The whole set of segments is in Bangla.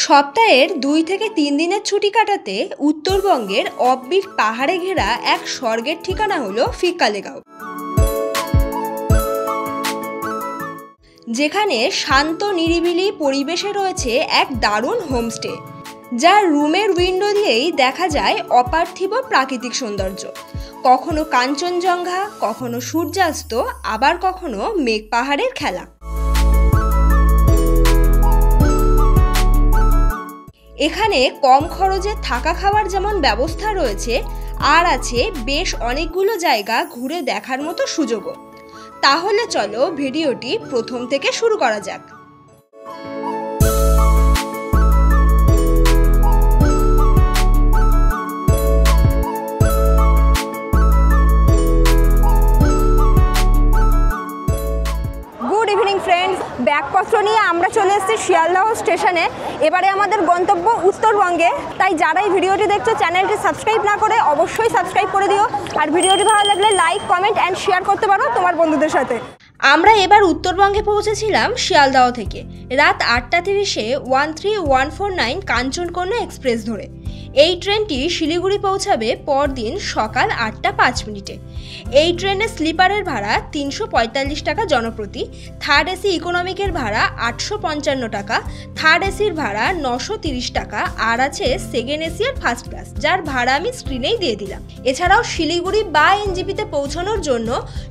সপ্তাহের ২ থেকে ৩ দিনের ছুটি কাটাতে উত্তরবঙ্গের অফবিট পাহাড়ে ঘেরা এক স্বর্গের ঠিকানা হলো ফিক্কালেগাঁও, যেখানে শান্ত নিরিবিলি পরিবেশে রয়েছে এক দারুণ হোমস্টে, যার রুমের উইন্ডো দিয়েই দেখা যায় অপার্থিব প্রাকৃতিক সৌন্দর্য। কখনো কাঞ্চনজঙ্ঘা, কখনো সূর্যাস্ত, আবার কখনো মেঘ পাহাড়ের খেলা। এখানে কম খরচে থাকা খাওয়ার যেমন ব্যবস্থা রয়েছে, আর আছে বেশ অনেকগুলো জায়গা ঘুরে দেখার মতো সুযোগও। তাহলে চলো ভিডিওটি প্রথম থেকে শুরু করা যাক। গুড ইভিনিং ফ্রেন্ডস, ব্যাগপত্র নিয়ে আমরা চলে এসেছি শিয়ালদহ স্টেশনে। এবারে আমাদের গন্তব্য উত্তরবঙ্গে, তাই যারা এই ভিডিওটি দেখছো চ্যানেলটি সাবস্ক্রাইব না করে অবশ্যই সাবস্ক্রাইব করে দিও, আর ভিডিওটি ভালো লাগলে লাইক, কমেন্ট অ্যান্ড শেয়ার করতে পারো তোমার বন্ধুদের সাথে। আমরা এবার উত্তরবঙ্গে পৌঁছেছিলাম শিয়ালদহ থেকে রাত 8:30-এ 13149 কাঞ্চনকন্যা এক্সপ্রেস ধরে। এই ট্রেনটি শিলিগুড়ি পৌঁছাবে পরদিন সকাল 8:05। এই ট্রেনের স্লিপারের ভাড়া 345 টাকা জনপ্রতি, থার্ড এসি ইকোনমিকের ভাড়া 855 টাকা, থার্ড এসির ভাড়া 930 টাকা, আর আছে সেকেন্ড এসি আর ফার্স্ট ক্লাস, যার ভাড়া আমি স্ক্রিনেই দিয়ে দিলাম। এছাড়াও শিলিগুড়ি বা এনজিপিতে পৌঁছানোর জন্য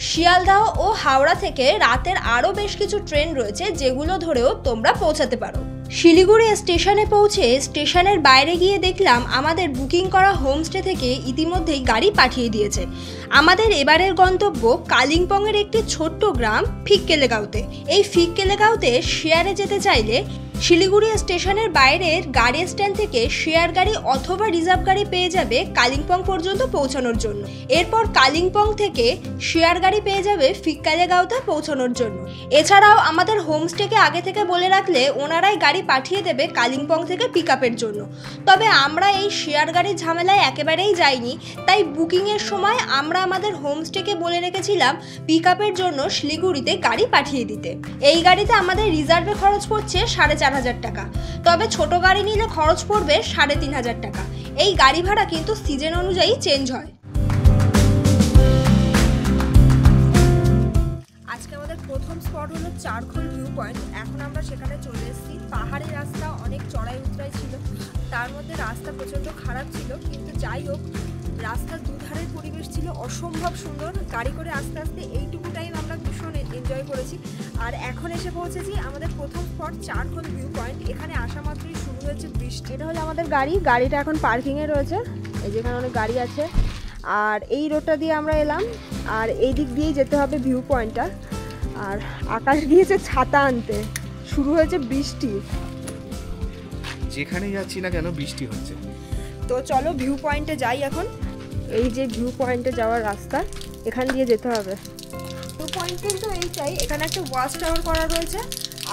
শিয়ালদহ ও হাওড়া থেকে রাতের আরও বেশ কিছু ট্রেন রয়েছে, যেগুলো ধরেও তোমরা পৌঁছাতে পারো। শিলিগুড়ি স্টেশনে পৌঁছে স্টেশনের বাইরে গিয়ে দেখলাম আমাদের বুকিং করা হোমস্টে থেকে ইতিমধ্যেই গাড়ি পাঠিয়ে দিয়েছে। আমাদের এবারের গন্তব্য কালিম্পংয়ের একটি ছোট্ট গ্রাম ফিক্কালেগাঁওতে। এই ফিক্কালেগাঁওতে শেয়ারে যেতে চাইলে শিলিগুড়ি স্টেশনের বাইরের গাড়ি স্ট্যান্ড থেকে শেয়ার গাড়ি অথবা রিজার্ভ গাড়ি পেয়ে যাবে কালিম্পং পর্যন্ত পৌঁছানোর জন্য। এরপর কালিম্পং থেকে শেয়ার গাড়ি পেয়ে যাবে ফিক্কালেগাঁওতে পৌঁছানোর জন্য। এছাড়াও আমাদের হোমস্টেকে আগে থেকে বলে রাখলে ওনারাই গাড়ি পাঠিয়ে দেবে কালিম্পং থেকে পিক আপের জন্য। তবে আমরা এই শেয়ার গাড়ির ঝামেলায় একেবারেই যাইনি, তাই বুকিংয়ের সময় আমরা আমাদের হোমস্টেকে বলে রেখেছিলাম পিক আপের জন্য শিলিগুড়িতে গাড়ি পাঠিয়ে দিতে। এই গাড়িতে আমাদের রিজার্ভে খরচ পড়ছে 4,500 টাকা, তবে ছোট গাড়ি নিলে খরচ পড়বে 3,500 টাকা। এই গাড়ি ভাড়া কিন্তু সিজন অনুযায়ী চেঞ্জ হয়। আজকে আমাদের প্রথম স্পট হলো চারখোল ভিউ পয়েন্ট। এখন আমরা সেখানে চলে এসেছি। পাহাড়ি রাস্তা, অনেক চড়াই উতরাই ছিল, তার মধ্যে রাস্তা প্রচণ্ড খারাপ ছিল, কিন্তু যাই হোক রাস্তার দুধারের পরিবেশ ছিল অসম্ভব সুন্দর। গাড়ি করে আস্তে আস্তে এইটুকু টাইম আমরা ভীষণ এনজয় করেছি। আর এখন এসে পৌঁছেছি আমাদের প্রথম স্পট চারখোল ভিউ পয়েন্ট। এখানে আসা মাত্রই শুরু হয়েছে বৃষ্টি। এটা হলো আমাদের গাড়িটা এখন পার্কিংয়ে রয়েছে, এই যেখানে অনেক গাড়ি আছে। আর এই রোডটা দিয়ে আমরা এলাম, আর এই দিক দিয়েই যেতে হবে ভিউ পয়েন্টটা। আর আকাশ গিয়েছে ছাতা আনতে, শুরু হয়েছে বৃষ্টি। যেখানে যাচ্ছি না কেন বৃষ্টি হচ্ছে। তো চলো ভিউ পয়েন্টে যাই এখন। এই যে ভিউ পয়েন্টে যাওয়ার রাস্তা, এখান দিয়ে যেতে হবে। ভিউ পয়েন্ট কিন্তু এইটাই, এখানে একটা ওয়াচ টাওয়ার করা রয়েছে,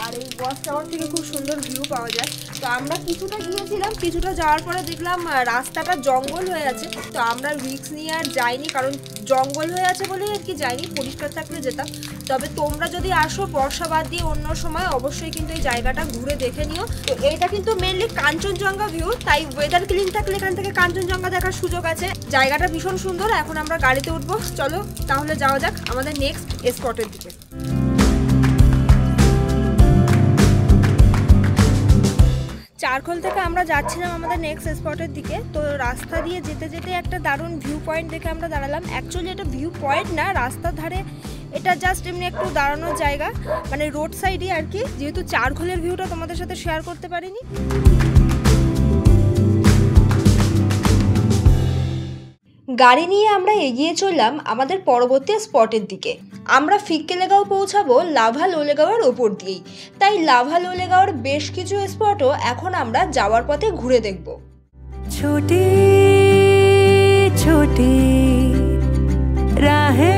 আর এই ওয়াচ টাওয়ার থেকে খুব সুন্দর ভিউ পাওয়া যায়। তো আমরা কিছুটা গিয়েছিলাম, কিছুটা যাওয়ার পরে দেখলাম রাস্তাটা জঙ্গল হয়ে আছে। তো আমরা রিস্ক নিয়ে আর যাইনি, কারণ জঙ্গল হয়ে আছে বলেই আর কি যাইনি, পরিষ্কার থাকলে যেতাম। তবে তোমরা যদি আসো বর্ষা বাদ দিয়ে অন্য সময় অবশ্যই কিন্তু এই জায়গাটা ঘুরে দেখে নিও। তো এইটা কিন্তু মেনলি কাঞ্চনজঙ্ঘা ভিউ, তাই ওয়েদার ক্লিন থাকলে এখান থেকে কাঞ্চনজঙ্ঘা দেখার সুযোগ আছে। জায়গাটা ভীষণ সুন্দর। এখন আমরা গাড়িতে উঠবো, চলো তাহলে যাওয়া যাক আমাদের নেক্সট স্পটের দিকে। চারখোল থেকে আমরা যাচ্ছিলাম আমাদের নেক্সট স্পটের দিকে। তো রাস্তা দিয়ে যেতে যেতে একটা দারুণ ভিউ পয়েন্ট দেখে আমরা দাঁড়ালাম। অ্যাকচুয়ালি এটা ভিউ পয়েন্ট না, রাস্তার ধারে এটা জাস্ট এমনি একটু দাঁড়ানোর জায়গা, মানে রোড সাইডে আর কি। যেহেতু চারখোলের ভিউটা তোমাদের সাথে শেয়ার করতে পারিনি। গাড়ি নিয়ে আমরা এগিয়ে চললাম আমাদের পরবর্তী স্পটের দিকে। আমরা ফিক্কালেগাঁও পৌঁছাবো লাভা লোলেগাঁওয়ের ওপর দিয়েই, তাই লাভা লোলেগাঁওয়ের বেশ কিছু স্পটও এখন আমরা যাওয়ার পথে ঘুরে দেখব। ছোটি ছোটি রাহে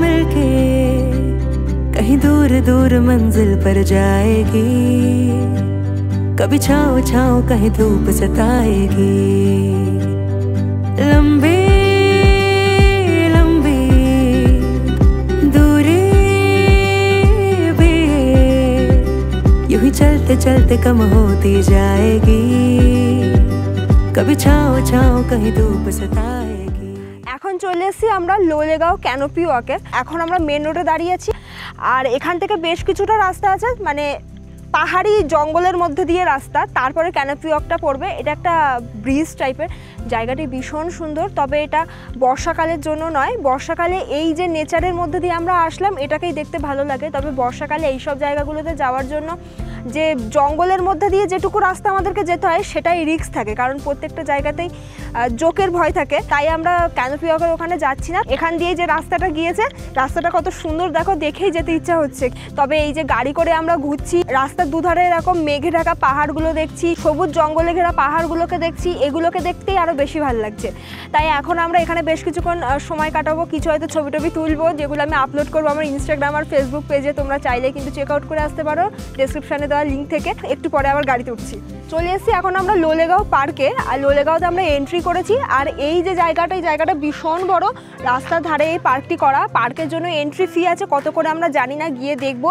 মিলকে कहीं दूर दूर मंजिल पर जाएगी, कभी छाँव छाँव कहीं धूप सताएगी। लंबी लंबी दूरी भी यूं ही चलते चलते चलते कम होती जाएगी कभी छाँव छाँव कहीं धूप सताएगी। এখন চলে এসেছি আমরা লোলেগাঁও ক্যানোপি ওয়াকে। এখন আমরা মেন রোডে দাঁড়িয়ে আছি আর এখান থেকে বেশ কিছুটা রাস্তা আছে, মানে পাহাড়ি জঙ্গলের মধ্যে দিয়ে রাস্তা, তারপরে ক্যানোপি ওয়াকটা পড়বে। এটা একটা ব্রিজ টাইপের, জায়গাটি ভীষণ সুন্দর। তবে এটা বর্ষাকালের জন্য নয়, বর্ষাকালে এই যে নেচারের মধ্যে দিয়ে আমরা আসলাম এটাকেই দেখতে ভালো লাগে। তবে বর্ষাকালে এই সব জায়গাগুলোতে যাওয়ার জন্য যে জঙ্গলের মধ্যে দিয়ে যেটুকু রাস্তা আমাদেরকে যেতে হয় সেটাই রিস্ক থাকে, কারণ প্রত্যেকটা জায়গাতেই জোকের ভয় থাকে। তাই আমরা ক্যানোপি ওয়াকের ওখানে যাচ্ছি না। এখান দিয়ে যে রাস্তাটা গিয়েছে, রাস্তাটা কত সুন্দর দেখো, দেখেই যেতে ইচ্ছা হচ্ছে। তবে এই যে গাড়ি করে আমরা ঘুরছি, রাস্তার দুধারে এরকম মেঘে ঢাকা পাহাড়গুলো দেখছি, সবুজ জঙ্গলে ঘেরা পাহাড়গুলোকে দেখছি, এগুলোকে দেখতেই আরও বেশি ভালো লাগছে। তাই এখন আমরা এখানে বেশ কিছুক্ষণ সময় কাটাবো, কিছু হয়তো ছবি টবি তুলবো, যেগুলো আমি আপলোড করবো আমার ইনস্টাগ্রাম আর ফেসবুক পেজে। তোমরা চাইলে কিন্তু চেক আউট করে আসতে পারো ডেসক্রিপশানে দেওয়া লিঙ্ক থেকে। একটু পরে আবার গাড়িতে উঠছি। চলে এসেছি এখন আমরা লোলেগাঁও পার্কে। আর লোলেগাঁওতে আমরা এন্ট্রি করেছি। আর এই যে জায়গাটা, এই জায়গাটা ভীষণ বড়, রাস্তার ধারে এই পার্কটি করা। পার্কের জন্য এন্ট্রি ফি আছে, কত করে আমরা জানি না, গিয়ে দেখবো।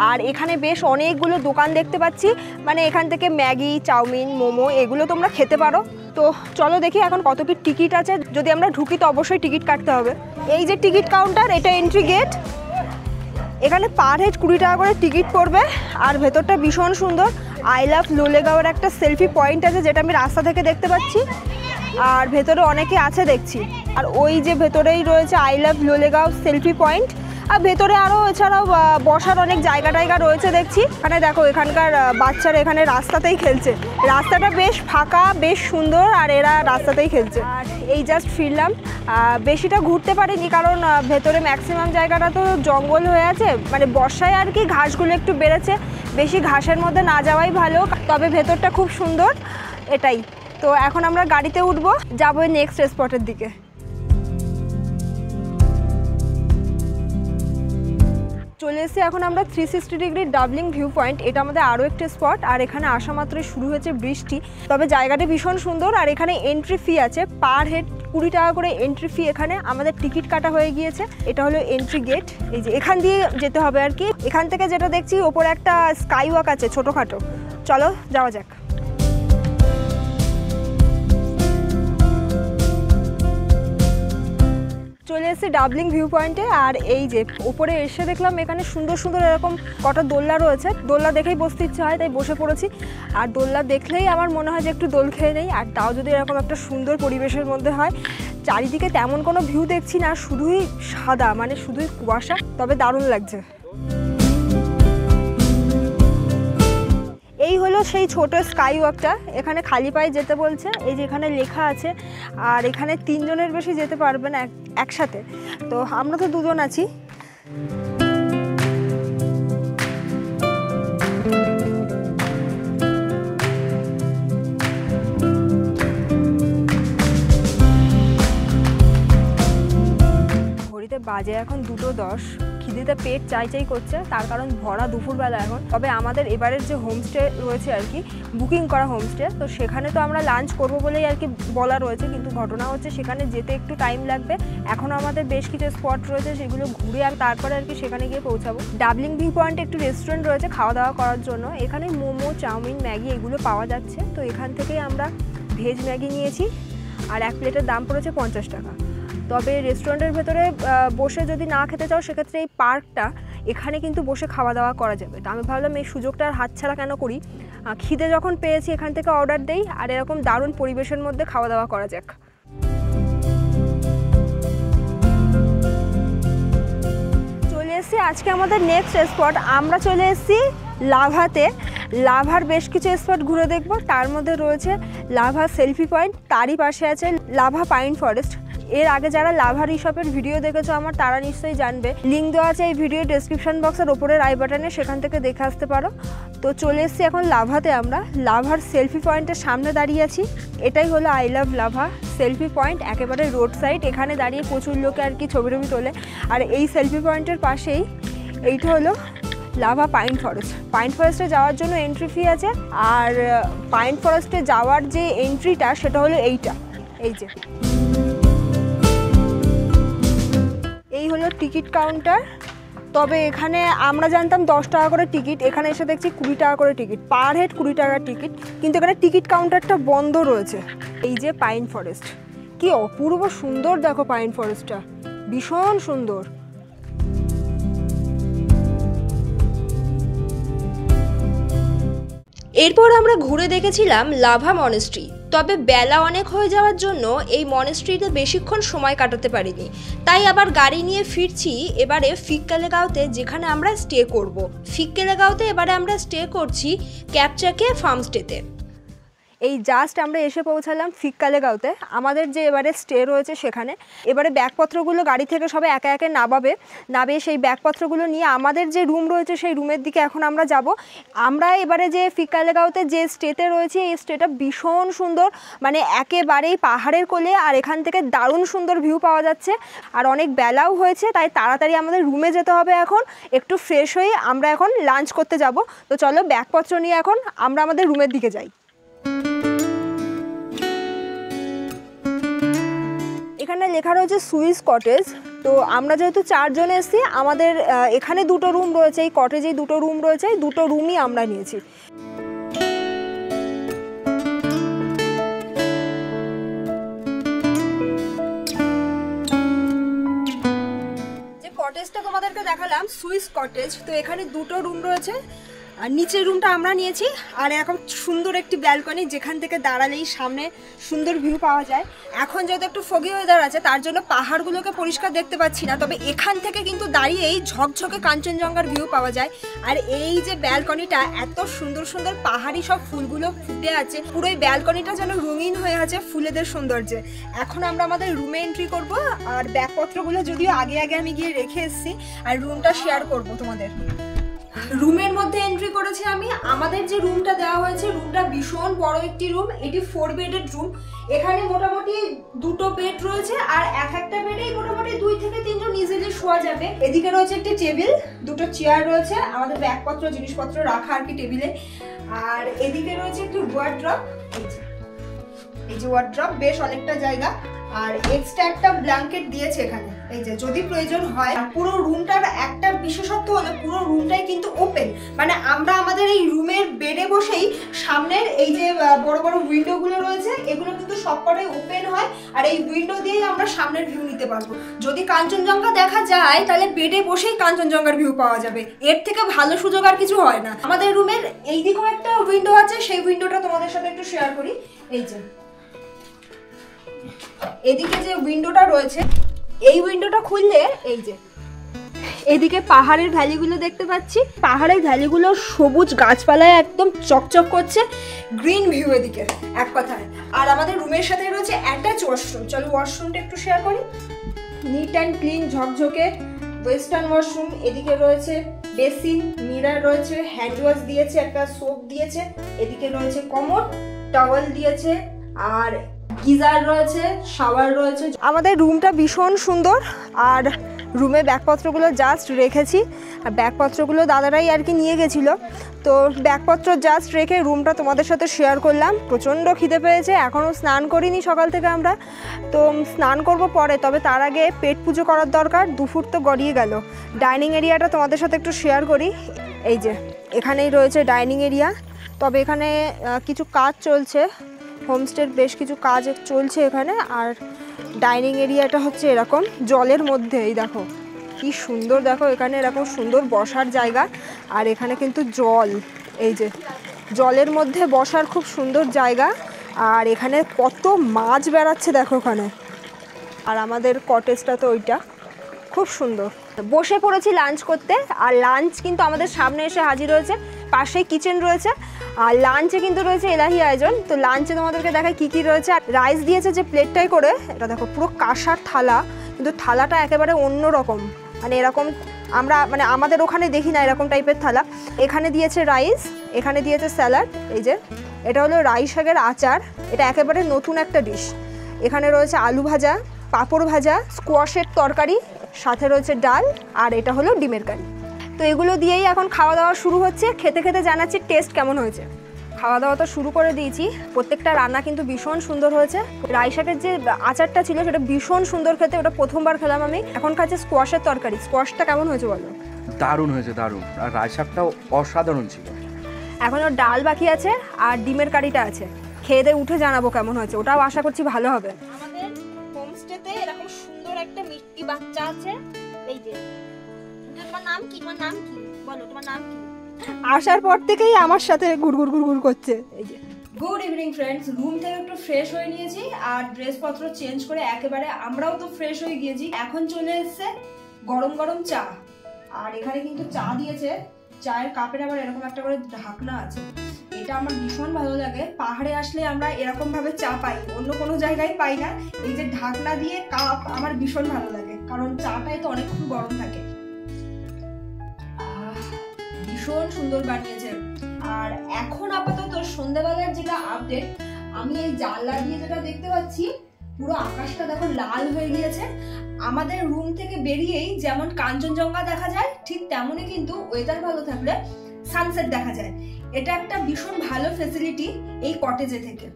আর এখানে বেশ অনেকগুলো দোকান দেখতে পাচ্ছি, মানে এখান থেকে ম্যাগি, চাউমিন, মোমো এগুলো তোমরা খেতে পারো। তো চলো দেখি এখন কত কি টিকিট আছে। যদি আমরা ঢুকি তো অবশ্যই টিকিট কাটতে হবে। এই যে টিকিট কাউন্টার, এটা এন্ট্রি গেট। এখানে পার হেড 20 টাকা করে টিকিট পড়বে। আর ভেতরটা ভীষণ সুন্দর। আই লাভ লোলেগাঁওয়ের একটা সেলফি পয়েন্ট আছে, যেটা আমি রাস্তা থেকে দেখতে পাচ্ছি। আর ভেতরে অনেকে আছে দেখছি। আর ওই যে ভেতরেই রয়েছে I love Lolegaon selfie point. আর ভেতরে আরও এছাড়াও বসার অনেক জায়গা রয়েছে দেখছি। এখানে দেখো, এখানকার বাচ্চারা এখানে রাস্তাতেই খেলছে। রাস্তাটা বেশ ফাঁকা, বেশ সুন্দর, আর এরা রাস্তাতেই খেলছে। আর এই জাস্ট ফিরলাম, বেশিটা ঘুরতে পারিনি কারণ ভেতরে ম্যাক্সিমাম জায়গাটা তো জঙ্গল হয়ে আছে। মানে বর্ষায় আর কি ঘাসগুলো একটু বেড়েছে, বেশি ঘাসের মধ্যে না যাওয়াই ভালো। তবে ভেতরটা খুব সুন্দর, এটাই। তো এখন আমরা গাড়িতে উঠবো, যাবো নেক্সট স্পটের দিকে। চলে এসেছি এখন আমরা 360 ডিগ্রি ডাবলিং ভিউ পয়েন্ট। এটা আমাদের আরও একটি স্পট। আর এখানে আসা মাত্রই শুরু হয়েছে বৃষ্টি। তবে জায়গাটি ভীষণ সুন্দর। আর এখানে এন্ট্রি ফি আছে, পার হেড 20 টাকা করে এন্ট্রি ফি। এখানে আমাদের টিকিট কাটা হয়ে গিয়েছে। এটা হলো এন্ট্রি গেট। এই যে এখান দিয়ে যেতে হবে আর কি। এখান থেকে যেটা দেখছি ওপরে একটা স্কাই ওয়াক আছে ছোটোখাটো। চলো যাওয়া যাক। চলে এসেছি ডাবলিং ভিউ পয়েন্টে। আর এই যে উপরে এসে দেখলাম এখানে সুন্দর সুন্দর এরকম কটা দোলনা রয়েছে। দোলনা দেখেই বসতে ইচ্ছে হয়, তাই বসে পড়েছি। আর দোলনা দেখলেই আমার মনে হয় যে একটু দোল খেয়ে নেই। আর তাও যদি এরকম একটা সুন্দর পরিবেশের মধ্যে হয়। চারিদিকে তেমন কোনো ভিউ দেখছি না, শুধুই সাদা, মানে শুধুই কুয়াশা। তবে দারুণ লাগছে। এই হলো সেই ছোট স্কাই ওয়াকটা। এখানে খালি পায়ে যেতে বলছে, এই যে এখানে লেখা আছে। আর এখানে 3 জনের বেশি যেতে পারবে না একসাথে। তো আমরা তো 2 জন আছি। ঘড়িতে বাজে এখন 2:10। খিদেতে পেট চাই করছে, তার কারণ ভরা দুপুরবেলা এখন। তবে আমাদের এবারের যে হোমস্টে রয়েছে আর কি, বুকিং করা হোমস্টে, তো সেখানে তো আমরা লাঞ্চ করবো বলেই আর কি বলা রয়েছে। কিন্তু ঘটনা হচ্ছে সেখানে যেতে একটু টাইম লাগবে। এখনও আমাদের বেশ কিছু স্পট রয়েছে, সেগুলো ঘুরে আর তারপরে আর কি সেখানে গিয়ে পৌঁছাবো। ডাবলিং ভিউ পয়েন্টে একটু রেস্টুরেন্ট রয়েছে খাওয়া দাওয়া করার জন্য। এখানে মোমো, চাউমিন, ম্যাগি এগুলো পাওয়া যাচ্ছে। তো এখান থেকেই আমরা ভেজ ম্যাগি নিয়েছি। আর 1 প্লেটের দাম পড়েছে 50 টাকা। তবে রেস্টুরেন্টের ভেতরে বসে যদি না খেতে চাও, সেক্ষেত্রে এই পার্কটা, এখানে কিন্তু বসে খাওয়া দাওয়া করা যাবে। তো আমি ভাবলাম এই সুযোগটা আর হাতছাড়া কেন করি। খিদে যখন পেয়েছি এখান থেকে অর্ডার দেই, আর এরকম দারুণ পরিবেশের মধ্যে খাওয়া দাওয়া করা যাক। চলে এসেছি আজকে আমাদের নেক্সট স্পট। আমরা চলে এসেছি লাভাতে। লাভার বেশ কিছু স্পট ঘুরে দেখব। তার মধ্যে রয়েছে লাভা সেলফি পয়েন্ট, তারই পাশে আছে লাভা পাইন ফরেস্ট। এর আগে যারা লাভা রিসর্টের ভিডিও দেখেছো আমার, তারা নিশ্চয়ই জানবে। লিঙ্ক দেওয়া আছে এই ভিডিও ডেসক্রিপশন বক্সের ওপরের আই বাটনে, সেখান থেকে দেখে আসতে পারো। তো চলে এসেছি এখন লাভাতে। আমরা লাভার সেলফি পয়েন্টের সামনে দাঁড়িয়ে আছি। এটাই হলো I love lava selfie point, একেবারে রোড সাইড। এখানে দাঁড়িয়ে প্রচুর লোকে আর কি ছবি তোলে। আর এই সেলফি পয়েন্টের পাশেই এইটা হলো লাভা পাইন ফরেস্ট। পাইন ফরেস্টে যাওয়ার জন্য এন্ট্রি ফি আছে। আর পাইন ফরেস্টে যাওয়ার যে এন্ট্রিটা, সেটা হলো এইটা, এই যে এই হলো টিকিট কাউন্টার। তবে এখানে আমরা জানতাম 10 টাকা করে টিকিট, এখানে এসে দেখছি 20 টাকা করে টিকিট, পার হেড 20 টাকার টিকিট। কিন্তু এখানে টিকিট কাউন্টারটা বন্ধ রয়েছে। এই যে পাইন ফরেস্ট, কি অপূর্ব সুন্দর দেখো, পাইন ফরেস্টটা ভীষণ সুন্দর। এরপর আমরা ঘুরে দেখেছিলাম লাভা মনেস্ট্রি। তবে বেলা অনেক হয়ে যাওয়ার জন্য এই মনেস্ট্রিতে বেশিক্ষণ সময় কাটাতে পারিনি, তাই আবার গাড়ি নিয়ে ফিরছি এবারে ফিক্কালেগাঁওতে, যেখানে আমরা স্টে করব। ফিক্কালেগাঁওতে এবারে আমরা স্টে করছি ক্যাপচাকে ফার্মস্টেতে। এই জাস্ট আমরা এসে পৌঁছালাম ফিক্কালেগাঁওতে, আমাদের যে এবারে স্টে রয়েছে সেখানে। এবারে ব্যাগপত্রগুলো গাড়ি থেকে সবাই একে একে নামিয়ে সেই ব্যাগপত্রগুলো নিয়ে আমাদের যে রুম রয়েছে সেই রুমের দিকে এখন আমরা যাব। আমরা এবারে যে ফিক্কালেগাঁওতে যে স্টেতে রয়েছে, এই স্টেটা ভীষণ সুন্দর, মানে একেবারেই পাহাড়ের কোলে, আর এখান থেকে দারুণ সুন্দর ভিউ পাওয়া যাচ্ছে। আর অনেক বেলাও হয়েছে, তাই তাড়াতাড়ি আমাদের রুমে যেতে হবে। এখন একটু ফ্রেশ হয়ে আমরা এখন লাঞ্চ করতে যাব। তো চলো ব্যাগপত্র নিয়ে এখন আমরা আমাদের রুমের দিকে যাই। এখানে লেখা রয়েছে সুইস কটেজ। তো আমরা যেহেতু 4 জন এসেছি, আমাদের এখানে 2টো রুম রয়েছে, এই কটেজেই 2টো রুম রয়েছে, এই 2টো রুমই আমরা নিয়েছি। যে কটেজটা তোমাদেরকে দেখালাম সুইস কটেজ, তো এখানে 2টো রুম রয়েছে। আর নিচের রুমটা আমরা নিয়েছি, আর এরকম সুন্দর একটি ব্যালকনি, যেখান থেকে দাঁড়ালেই সামনে সুন্দর ভিউ পাওয়া যায়। এখন যেহেতু একটু ফগি ওয়েদার আছে, তার জন্য পাহাড়গুলোকে পরিষ্কার দেখতে পাচ্ছি না, তবে এখান থেকে কিন্তু দাঁড়িয়েই ঝকঝকে কাঞ্চনজঙ্ঘার ভিউ পাওয়া যায়। আর এই যে ব্যালকনিটা, এত সুন্দর সুন্দর পাহাড়ি সব ফুলগুলো ফুটে আছে, পুরো এই ব্যালকনিটা যেন রঙিন হয়ে আছে ফুলেদের সৌন্দর্যে। এখন আমরা আমাদের রুমে এন্ট্রি করব, আর ব্যাগপত্রগুলো যদিও আগে আমি গিয়ে রেখে এসেছি, আর রুমটা শেয়ার করব তোমাদের। রুমের মধ্যে এন্ট্রি করেছি আমি। আমাদের যে রুমটা দেওয়া হয়েছে, রুমটা ভীষণ বড় একটি রুম, এটি 4 বেডেড রুম। এখানে মোটামুটি 2টো বেড রয়েছে, আর একটা বেডেই মোটামুটি 2 থেকে 3 জন ইজিলি শোয়া যাবে। এদিকে রয়েছে একটি টেবিল, 2টো চেয়ার রয়েছে আমাদের ব্যাগপত্র জিনিসপত্র রাখা আর কি টেবিলে। আর এদিকে রয়েছে একটি ওয়ার্ড্রপ, এই যে ওয়ার্ড্রপ, বেশ অনেকটা জায়গা। আর এক্সট্রা একটা ব্ল্যাঙ্কেট দিয়েছে এখানে, এই যে যদি প্রয়োজন হয়। পুরো রুমটার একটা বিশেষত্ব হলো পুরো রুমটাই কিন্তু ওপেন, মানে আমরা আমাদের এই রুমের বেডে বসেই সামনের এই যে বড় বড় উইন্ডোগুলো রয়েছে, এগুলো কিন্তু সবকটাই ওপেন হয়, আর এই উইন্ডো দিয়েই আমরা সামনের ভিউ নিতে পারবো। যদি কাঞ্চনজঙ্ঘা দেখা যায়, তাহলে বেডে বসেই কাঞ্চনজঙ্ঘার ভিউ পাওয়া যাবে। এর থেকে ভালো সুযোগ আর কিছু হয় না। আমাদের রুমের এই দিকেও একটা উইন্ডো আছে, সেই উইন্ডোটা তোমাদের সাথে একটু শেয়ার করি। এই যে এদিকে যে উইন্ডোটা রয়েছে, এই উইন্ডোটা খুললে এই যে এদিকে পাহাড়ের ভ্যালিগুলো দেখতে পাচ্ছি। পাহাড়ের ভ্যালিগুলো সবুজ গাছপালায় একদম চকচক করছে, গ্রিন ভিউ এদিকে এক কথায়। আর আমাদের রুমের সাথে রয়েছে অ্যাটাচ ওয়াশরুম। চলো ওয়াশরুমটা একটু শেয়ার করি। নিট অ্যান্ড ক্লিন, ঝকঝকে ওয়েস্টার্ন ওয়াশরুম। এদিকে রয়েছে বেসিন, মিরর রয়েছে, হ্যান্ড ওয়াশ দিয়েছে, একটা সোপ দিয়েছে। এদিকে রয়েছে কমোড, টাওয়েল দিয়েছে, আর গিজার রয়েছে, শাওয়ার রয়েছে। আমাদের রুমটা ভীষণ সুন্দর। আর রুমে ব্যাগপত্রগুলো জাস্ট রেখেছি, আর ব্যাগপত্রগুলো দাদারাই আর কি নিয়ে গেছিলো। তো ব্যাগপত্র জাস্ট রেখে রুমটা তোমাদের সাথে শেয়ার করলাম। প্রচণ্ড খিদে পেয়েছে, এখনও স্নান করিনি সকাল থেকে আমরা, তো স্নান করব পরে। তবে তার আগে পেট পুজো করার দরকার, 2 ফুট তো গড়িয়ে গেল। ডাইনিং এরিয়াটা তোমাদের সাথে একটু শেয়ার করি। এই যে এখানেই রয়েছে ডাইনিং এরিয়া। তবে এখানে কিছু কাজ চলছে, হোমস্টের বেশ কিছু কাজ চলছে এখানে। আর ডাইনিং এরিয়াটা হচ্ছে এরকম জলের মধ্যে, এই দেখো কি সুন্দর, দেখো এখানে এরকম সুন্দর বসার জায়গা। আর এখানে কিন্তু জল, এই যে জলের মধ্যে বসার খুব সুন্দর জায়গা। আর এখানে কত মাছ বেড়াচ্ছে দেখো ওখানে। আর আমাদের কটেজটা তো ওইটা খুব সুন্দর। বসে পড়েছি লাঞ্চ করতে, আর লাঞ্চ কিন্তু আমাদের সামনে এসে হাজির হয়েছে। পাশেই কিচেন রয়েছে, আর লাঞ্চে কিন্তু রয়েছে এলাহি আয়োজন। তো লাঞ্চে তোমাদেরকে দেখায় কী কী রয়েছে। আর রাইস দিয়েছে যে প্লেটটাই করে, এটা দেখো পুরো কাঁসার থালা, কিন্তু থালাটা একেবারে অন্য রকম, মানে এরকম আমরা মানে আমাদের ওখানে দেখি না এরকম টাইপের থালা। এখানে দিয়েছে রাইস, এখানে দিয়েছে স্যালাড, এই যে এটা হলো রাই শাকের আচার, এটা একেবারে নতুন একটা ডিশ। এখানে রয়েছে আলু ভাজা, পাঁপড় ভাজা, স্কোয়াশের তরকারি, সাথে রয়েছে ডাল, আর এটা হলো ডিমের কারি। তো এগুলো দিয়েই এখন খাওয়া দাওয়া শুরু হচ্ছে। খেতে খেতে জানাচ্ছি টেস্ট কেমন হয়েছে। খাওয়া দাওয়া তো শুরু করে দিয়েছি। প্রত্যেকটা রান্না কিন্তু ভীষণ সুন্দর হয়েছে। রাই শাকের যে আচারটা ছিল সেটা ভীষণ সুন্দর খেতে, ওটা প্রথমবার খেলাম আমি। এখন খাচ্ছি স্কোয়াশের তরকারি। স্কোয়াশটা কেমন হয়েছে বলো? দারুণ হয়েছে, দারুণ। আর রায় শাকটাও অসাধারণ ছিল। এখনো ডাল বাকি আছে আর ডিমের কারিটা আছে, খেয়ে দিয়ে উঠে জানাবো কেমন হয়েছে, ওটাও আশা করছি ভালো হবে। আমাদের হোমস্টেতে এরকম সুন্দর একটা মিষ্টি বাচ্চা আছে, এই যে। তোমার নাম কি? তোমার নাম কি বলো, তোমার নাম কি? আসার পর থেকেই আমার সাথে গুড়গুড় গুড়গুড় করছে, এই যে। গুড ইভিনিং ফ্রেন্ডস, রুম থেকে একটু ফ্রেশ হয়ে নিয়েছি আর ড্রেসপত্র চেঞ্জ করে একেবারে আমরাও তো ফ্রেশ হয়ে গিয়েছি। এখন চলে এসেছে গরম গরম চা, আর এখানে কিন্তু চা দিয়েছে, চায়ের কাপের আবার এরকম একটা করে ঢাকনা আছে। এটা আমার ভীষণ ভালো লাগে, পাহাড়ে আসলে আমরা এরকম ভাবে চা পাই, অন্য কোনো জায়গায় পাই না। এই যে ঢাকনা দিয়ে কাপ আমার ভীষণ ভালো লাগে, কারণ চাটাই তো অনেকক্ষণ গরম থাকে। ভীষণ সুন্দর বানিয়েছে। আর এখন আপাতত সন্ধ্যাবেলার যেটা আপডেট, আমি এই জানলা দিয়ে যেটা দেখতে পাচ্ছি, পুরো আকাশটা দেখো লাল হয়ে গিয়েছে। আমাদের রুম থেকে বেরিয়েই যেমন কাঞ্চনজঙ্ঘা দেখা যায়, ঠিক তেমনই কিন্তু ওয়েদার ভালো থাকলে সানসেট দেখা যায়। এটা একটা ভীষণ ভালো ফ্যাসিলিটি এই কটেজে থেকে।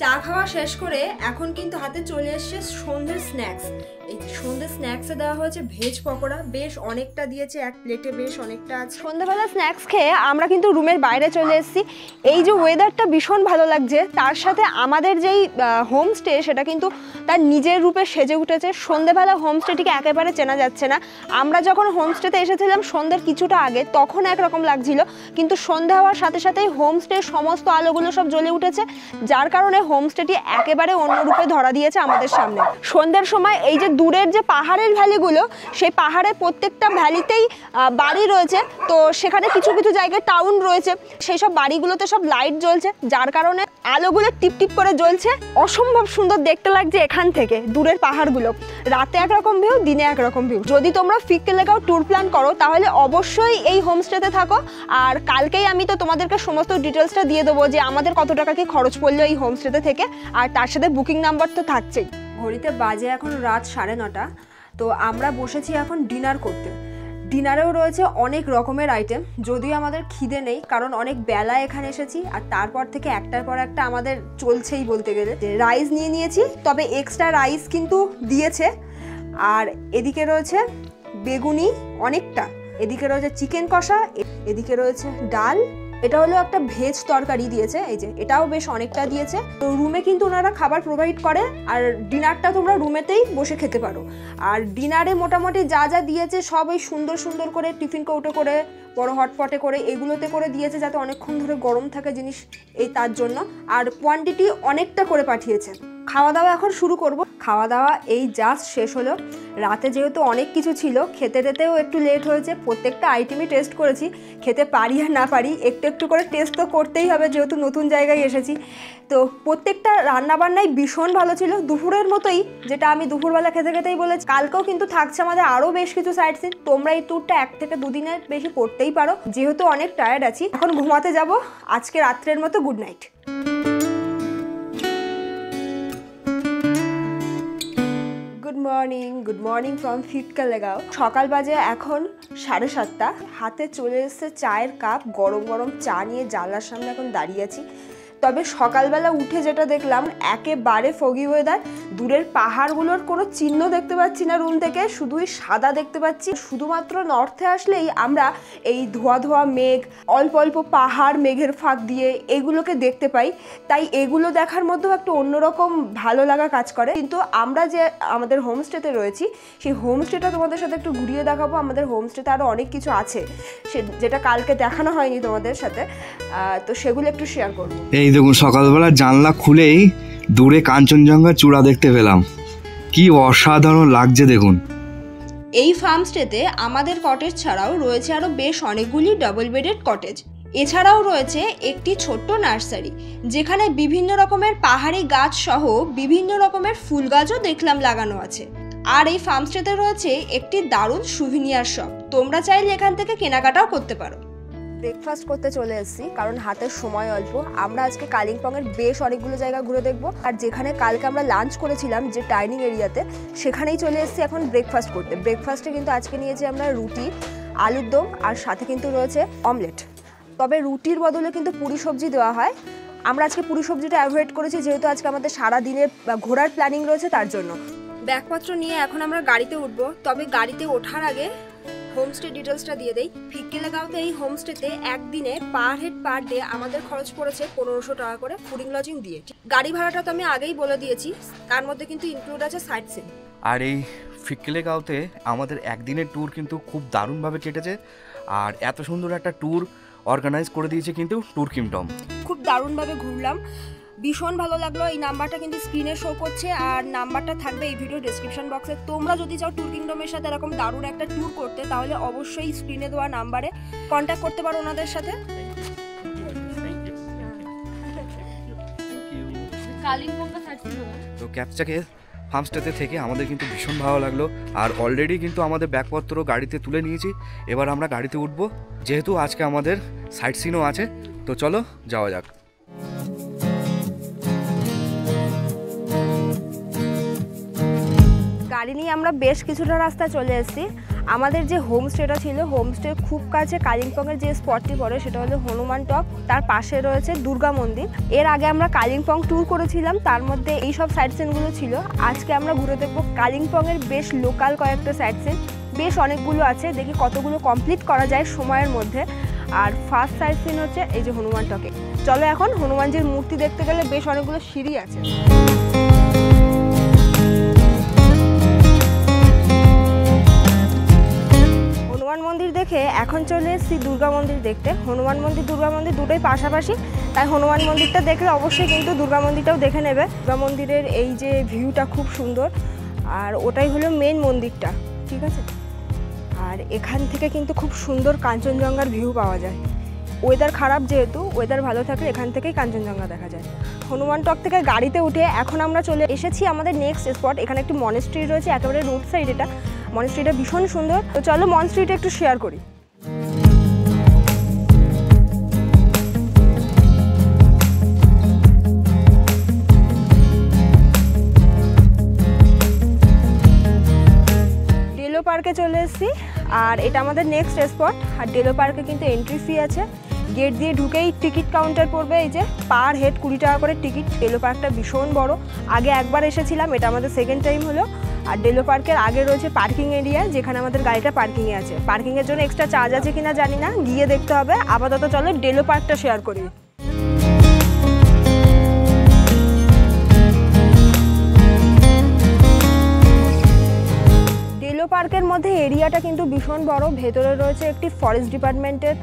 চা খাওয়া শেষ করে এখন কিন্তু হাতে চলে এসছে সন্ধ্যের স্ন্যাক্স। এই সন্ধ্যের স্ন্যাক্সে দেওয়া হয়েছে ভেজ পকোড়া, বেশ অনেকটা দিয়েছে, এক প্লেটে বেশ অনেকটা আছে। সন্ধ্যাবেলা স্ন্যাক্স খেয়ে আমরা কিন্তু রুমের বাইরে চলে এসেছি। এই যে ওয়েদারটা ভীষণ ভালো লাগছে, তার সাথে আমাদের যেই হোমস্টে সেটা কিন্তু তার নিজের রূপে সেজে উঠেছে। সন্ধ্যেবেলা হোমস্টেটিকে একেবারে চেনা যাচ্ছে না। আমরা যখন হোমস্টেতে এসেছিলাম সন্ধ্যের কিছুটা আগে, তখন একরকম লাগছিল, কিন্তু সন্ধ্যা হওয়ার সাথে সাথেই হোমস্টের সমস্ত আলোগুলো সব জ্বলে উঠেছে, যার কারণে হোমস্টেটি একেবারে অন্য রূপে ধরা দিয়েছে আমাদের সামনে। সন্ধ্যার সময় এই যে দূরের যে পাহাড়ের ভ্যালিগুলো, সেই পাহাড়ের প্রত্যেকটা ভ্যালিতেই বাড়ি রয়েছে, তো সেখানে কিছু কিছু জায়গায় টাউন রয়েছে, সেই সব বাড়িগুলোতে সব লাইট জ্বলছে, যার কারণে আলোগুলো টিপ টিপ করে জ্বলছে। অসম্ভব সুন্দর দেখতে লাগছে এখান থেকে দূরের পাহাড়গুলো। রাতে একরকম ভিউ, দিনে একরকম ভিউ। যদি তোমরা ফিকটেলেগাঁও ট্যুর প্ল্যান করো তাহলে অবশ্যই এই হোমস্টেতে থাকো। আর কালকেই আমি তো তোমাদেরকে সমস্ত ডিটেলসটা দিয়ে দেবো যে আমাদের কত টাকা কি খরচ পড়লো এই হোমস্টেতে থেকে, আর তার সাথে বুকিং নাম্বার তো থাকছেই। ঘড়িতে বাজে এখন রাত 9:30। তো আমরা বসেছি এখন ডিনার করতে। ডিনারেও রয়েছে অনেক রকমের আইটেম, যদিও আমাদের খিদে নেই, কারণ অনেক বেলা এখানে এসেছি, আর তারপর থেকে একটার পর একটা আমাদের চলছেই বলতে গেলে। রাইস নিয়ে নিয়েছি, তবে এক্সট্রা রাইস কিন্তু দিয়েছে। আর এদিকে রয়েছে বেগুনি অনেকটা, এদিকে রয়েছে চিকেন কষা, এদিকে রয়েছে ডাল, এটা হলো একটা ভেজ তরকারি দিয়েছে, এই যে এটাও বেশ অনেকটা দিয়েছে। তো রুমে কিন্তু ওনারা খাবার প্রোভাইড করে, আর ডিনারটা তোমরা রুমেতেই বসে খেতে পারো। আর ডিনারে মোটামুটি যা যা দিয়েছে সব ওই সুন্দর সুন্দর করে টিফিন কৌটো করে, বড় হটপটে করে, এগুলোতে করে দিয়েছে, যাতে অনেকক্ষণ ধরে গরম থাকে জিনিস, এই তার জন্য। আর কোয়ান্টিটি অনেকটা করে পাঠিয়েছে। খাওয়া দাওয়া এখন শুরু করব। খাওয়া দাওয়া এই জাস্ট শেষ হলো। রাতে যেহেতু অনেক কিছু ছিল, খেতে টেতেও একটু লেট হয়েছে। প্রত্যেকটা আইটেমই টেস্ট করেছি, খেতে পারি আর না পারি একটু একটু করে টেস্ট তো করতেই হবে, যেহেতু নতুন জায়গায় এসেছি। তো প্রত্যেকটা রান্নাবান্নাই ভীষণ ভালো ছিল, দুপুরের মতোই, যেটা আমি দুপুরবেলা খেতে খেতেই বলেছি। কালকেও কিন্তু থাকছে আমাদের আরও বেশ কিছু সাইট সিন। তোমরা এই ট্যুরটা 1 থেকে 2 দিনের বেশি করতেই পারো, যেহেতু অনেক টায়ার্ড আছি। এখন ঘুমাতে যাব। আজকে রাত্রের মতো good night. Good morning from ফিকটেলেগাঁও। সকাল বাজে এখন 7:30। হাতে চলে এসেছে চায়ের কাপ, গরম গরম চা নিয়ে জানলার সামনে এখন দাঁড়িয়ে আছি। তবে সকালবেলা উঠে যেটা দেখলাম, একেবারে ফগি ওয়েদার। দূরের পাহাড়গুলোর কোনো চিহ্ন দেখতে পাচ্ছি না রুম থেকে, শুধুই সাদা দেখতে পাচ্ছি। শুধুমাত্র নর্থে আসলেই আমরা এই ধোয়া ধোয়া মেঘ, অল্প অল্প পাহাড় মেঘের ফাঁক দিয়ে এগুলোকে দেখতে পাই। তাই এগুলো দেখার মধ্যেও একটা অন্যরকম ভালো লাগা কাজ করে। কিন্তু আমরা যে আমাদের হোমস্টেতে রয়েছি, সেই হোমস্টেটা তোমাদের সাথে একটু ঘুরিয়ে দেখাবো। আমাদের হোমস্টেতে আরও অনেক কিছু আছে, যেটা কালকে দেখানো হয়নি তোমাদের সাথে, তো সেগুলো একটু শেয়ার করবো। এই দেখুন, সকালবেলা জানলা খুলেই দূরে কাঞ্চনজঙ্ঘার চূড়া দেখতে পেলাম, কি অসাধারণ লাগছে দেখুন। এই ফার্মস্টেতে আমাদের কটেজ ছাড়াও রয়েছে আরও বেশ অনেকগুলি ডাবল বেডেড কটেজ। এছাড়াও রয়েছে একটি ছোট্ট নার্সারি, যেখানে বিভিন্ন রকমের পাহাড়ি গাছ সহ বিভিন্ন রকমের ফুল গাছও দেখলাম লাগানো আছে। আর এই ফার্মস্টেতে রয়েছে একটি দারুণ সুভিনিয়ার শপ, তোমরা চাইলে এখান থেকে কেনাকাটাও করতে পারো। ব্রেকফাস্ট করতে চলে এসেছি, কারণ হাতের সময় অল্প। আমরা আজকে কালিম্পংয়ের বেশ অনেকগুলো জায়গা ঘুরে দেখবো, আর যেখানে কালকে আমরা লাঞ্চ করেছিলাম যে ডাইনিং এরিয়াতে, সেখানেই চলে এসেছি এখন ব্রেকফাস্ট করতে। ব্রেকফাস্টে কিন্তু আজকে নিয়েছি আমরা রুটি, আলুর দম, আর সাথে কিন্তু রয়েছে অমলেট। তবে রুটির বদলে কিন্তু পুরি সবজি দেওয়া হয়। আমরা আজকে পুরি সবজিটা অ্যাভয়েড করেছি, যেহেতু আজকে আমাদের সারা দিনের ঘোরার প্ল্যানিং রয়েছে তার জন্য। ব্যাগপত্র নিয়ে এখন আমরা গাড়িতে উঠবো। তবে গাড়িতে ওঠার আগে হোমস্টে ডিটেলসটা দিয়ে দেই। ফিক্কেলেগাঁওতে এই হোমস্টেতে একদিনে পার হেড পার ডে আমাদের খরচ পড়েছে 1500 টাকা করে, ফুডিং লজিং দিয়ে। গাড়ি ভাড়াটা তো আমি আগেই বলে দিয়েছি, তার মধ্যে কিন্তু ইনক্লুড আছে সাইট সিন। আর এই ফিক্কেলেগাঁওতে আমাদের একদিনের ট্যুর কিন্তু খুব দারুণভাবে কেটেছে। আর এত সুন্দর একটা ট্যুর অর্গানাইজ করে দিয়েছে কিন্তু ট্যুর কিংডম। খুব দারুণভাবে ঘুরলাম, ভীষণ ভালো লাগলো। এই নাম্বারটা কিন্তু স্ক্রিনে শো করছে আর নাম্বারটা থাকবে এই ভিডিও ডেসক্রিপশন বক্সে। তোমরা যদি চাও ট্যুর কিংডমের সাথে এরকম দারুণ একটা ট্যুর করতে, তাহলে অবশ্যই স্ক্রিনে দেওয়া নাম্বারে কন্ট্যাক্ট করতে পারো ওনাদের সাথে। তো ক্যাপচাকে ফার্মস্টেতে থেকে আমাদের কিন্তু ভীষণ ভালো লাগলো। আর অলরেডি কিন্তু আমাদের ব্যাগপত্র গাড়িতে তুলে নিয়েছি, এবার আমরা গাড়িতে উঠবো, যেহেতু আজকে আমাদের সাইট সিনও আছে। তো চলো যাওয়া যাক। গাড়ি নিয়ে আমরা বেশ কিছুটা রাস্তা চলে এসেছি। আমাদের যে হোমস্টেটা ছিল, হোমস্টের খুব কাছে কালিম্পংয়ের যে স্পটটি পড়ে সেটা হলো হনুমান টক, তার পাশে রয়েছে দুর্গা মন্দির। এর আগে আমরা কালিম্পং ট্যুর করেছিলাম, তার মধ্যে এই সব সাইট সিনগুলো ছিল। আজকে আমরা ঘুরে দেখবো কালিম্পংয়ের বেশ লোকাল কয়েকটা সাইট সিন, বেশ অনেকগুলো আছে, দেখি কতগুলো কমপ্লিট করা যায় সময়ের মধ্যে। আর ফার্স্ট সাইট সিন হচ্ছে এই যে হনুমান টকে। চলো এখন হনুমানজির মূর্তি দেখতে গেলে বেশ অনেকগুলো সিঁড়ি আছে। হনুমান মন্দির দেখে এখন চলে এসেছি দুর্গা মন্দির দেখতে। হনুমান মন্দির দুর্গা মন্দির দুটোই পাশাপাশি, তাই হনুমান মন্দিরটা দেখলে অবশ্যই কিন্তু দুর্গা মন্দিরটাও দেখে নেবে। দুর্গা মন্দিরের এই যে ভিউটা খুব সুন্দর, আর ওটাই হলো মেন মন্দিরটা, ঠিক আছে। আর এখান থেকে কিন্তু খুব সুন্দর কাঞ্চনজঙ্ঘার ভিউ পাওয়া যায়। ওয়েদার খারাপ, যেহেতু ওয়েদার ভালো থাকলে এখান থেকেই কাঞ্চনজঙ্ঘা দেখা যায়। হনুমান টক থেকে গাড়িতে উঠে এখন আমরা চলে এসেছি আমাদের নেক্সট স্পট। এখানে একটি মনেস্ট্রি রয়েছে একেবারে রোড সাইড। এটা মনেস্ট্রিটা ভীষণ সুন্দর। তো চলো মনেস্ট্রিটা একটু শেয়ার করি। ডেলো পার্কে চলে এসেছি, আর এটা আমাদের নেক্সট স্পট। আর ডেলো পার্কে কিন্তু এন্ট্রি ফি আছে। গেট দিয়ে ঢুকেই টিকিট কাউন্টার পড়বে, এই যে পার হেড 20 টাকা করে টিকিট। ডেলো পার্কটা ভীষণ বড়, আগে একবার এসেছিলাম, এটা আমাদের সেকেন্ড টাইম হলো। আর ডেলো পার্কের আগে রয়েছে পার্কিং এরিয়া, যেখানে আমাদের গাড়িটা পার্কিংয়ে আছে। পার্কিংয়ের জন্য এক্সট্রা চার্জ আছে কিনা জানি না, গিয়ে দেখতে হবে। আপাতত চলো ডেলো পার্কটা শেয়ার করি। ডেলো পার্কের মধ্যে এরিয়াটা কিন্তু ভীষণ বড়। ভেতরে রয়েছে একটি ফরেস্ট ডিপার্টমেন্টের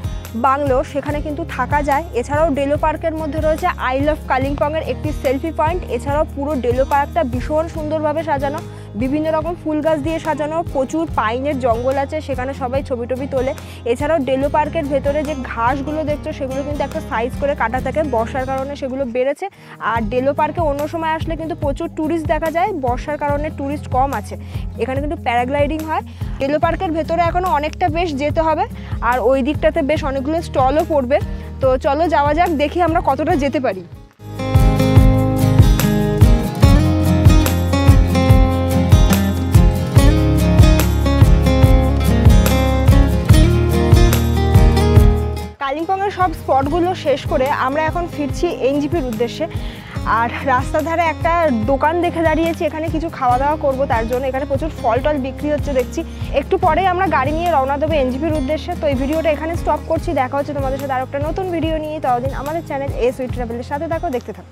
বাংলো, সেখানে কিন্তু থাকা যায়। এছাড়াও ডেলো পার্কের মধ্যে রয়েছে আই লাভ কালিম্পংয়ের একটি সেলফি পয়েন্ট। এছাড়াও পুরো ডেলো পার্কটা ভীষণ সুন্দরভাবে সাজানো, বিভিন্ন রকম ফুল গাছ দিয়ে সাজানো, প্রচুর পাইনের জঙ্গল আছে, সেখানে সবাই ছবি টবি তোলে। এছাড়াও ডেলো পার্কের ভেতরে যে ঘাসগুলো দেখছো সেগুলো কিন্তু একটা সাইজ করে কাটা থাকে, বর্ষার কারণে সেগুলো বেড়েছে। আর ডেলো পার্কে অন্য সময় আসলে কিন্তু প্রচুর ট্যুরিস্ট দেখা যায়, বর্ষার কারণে ট্যুরিস্ট কম আছে। এখানে কিন্তু প্যারাগ্লাইডিং হয়। ডেলো পার্কের ভেতরে এখনও অনেকটা বেশ যেতে হবে, আর ওই দিকটাতে বেশ অনেকগুলো স্টলও পড়বে। তো চলো যাওয়া যাক, দেখি আমরা কতটা যেতে পারি। কালিম্পংয়ের সব স্পটগুলো শেষ করে আমরা এখন ফিরছি এনজিপির উদ্দেশ্যে। আর রাস্তার ধারে একটা দোকান দেখে দাঁড়িয়েছি, এখানে কিছু খাওয়া দাওয়া করবো তার জন্য। এখানে প্রচুর ফল টল বিক্রি হচ্ছে দেখছি। একটু পরেই আমরা গাড়ি নিয়ে রওনা দেবো এনজিপির উদ্দেশ্যে। তো এই ভিডিওটা এখানে স্টপ করছি, দেখা হচ্ছে তোমাদের সাথে আর একটা নতুন ভিডিও নিয়ে। ততদিন আমাদের চ্যানেল এ সুইট ট্রাভেলের সাথে থাকো, দেখতে থাকো।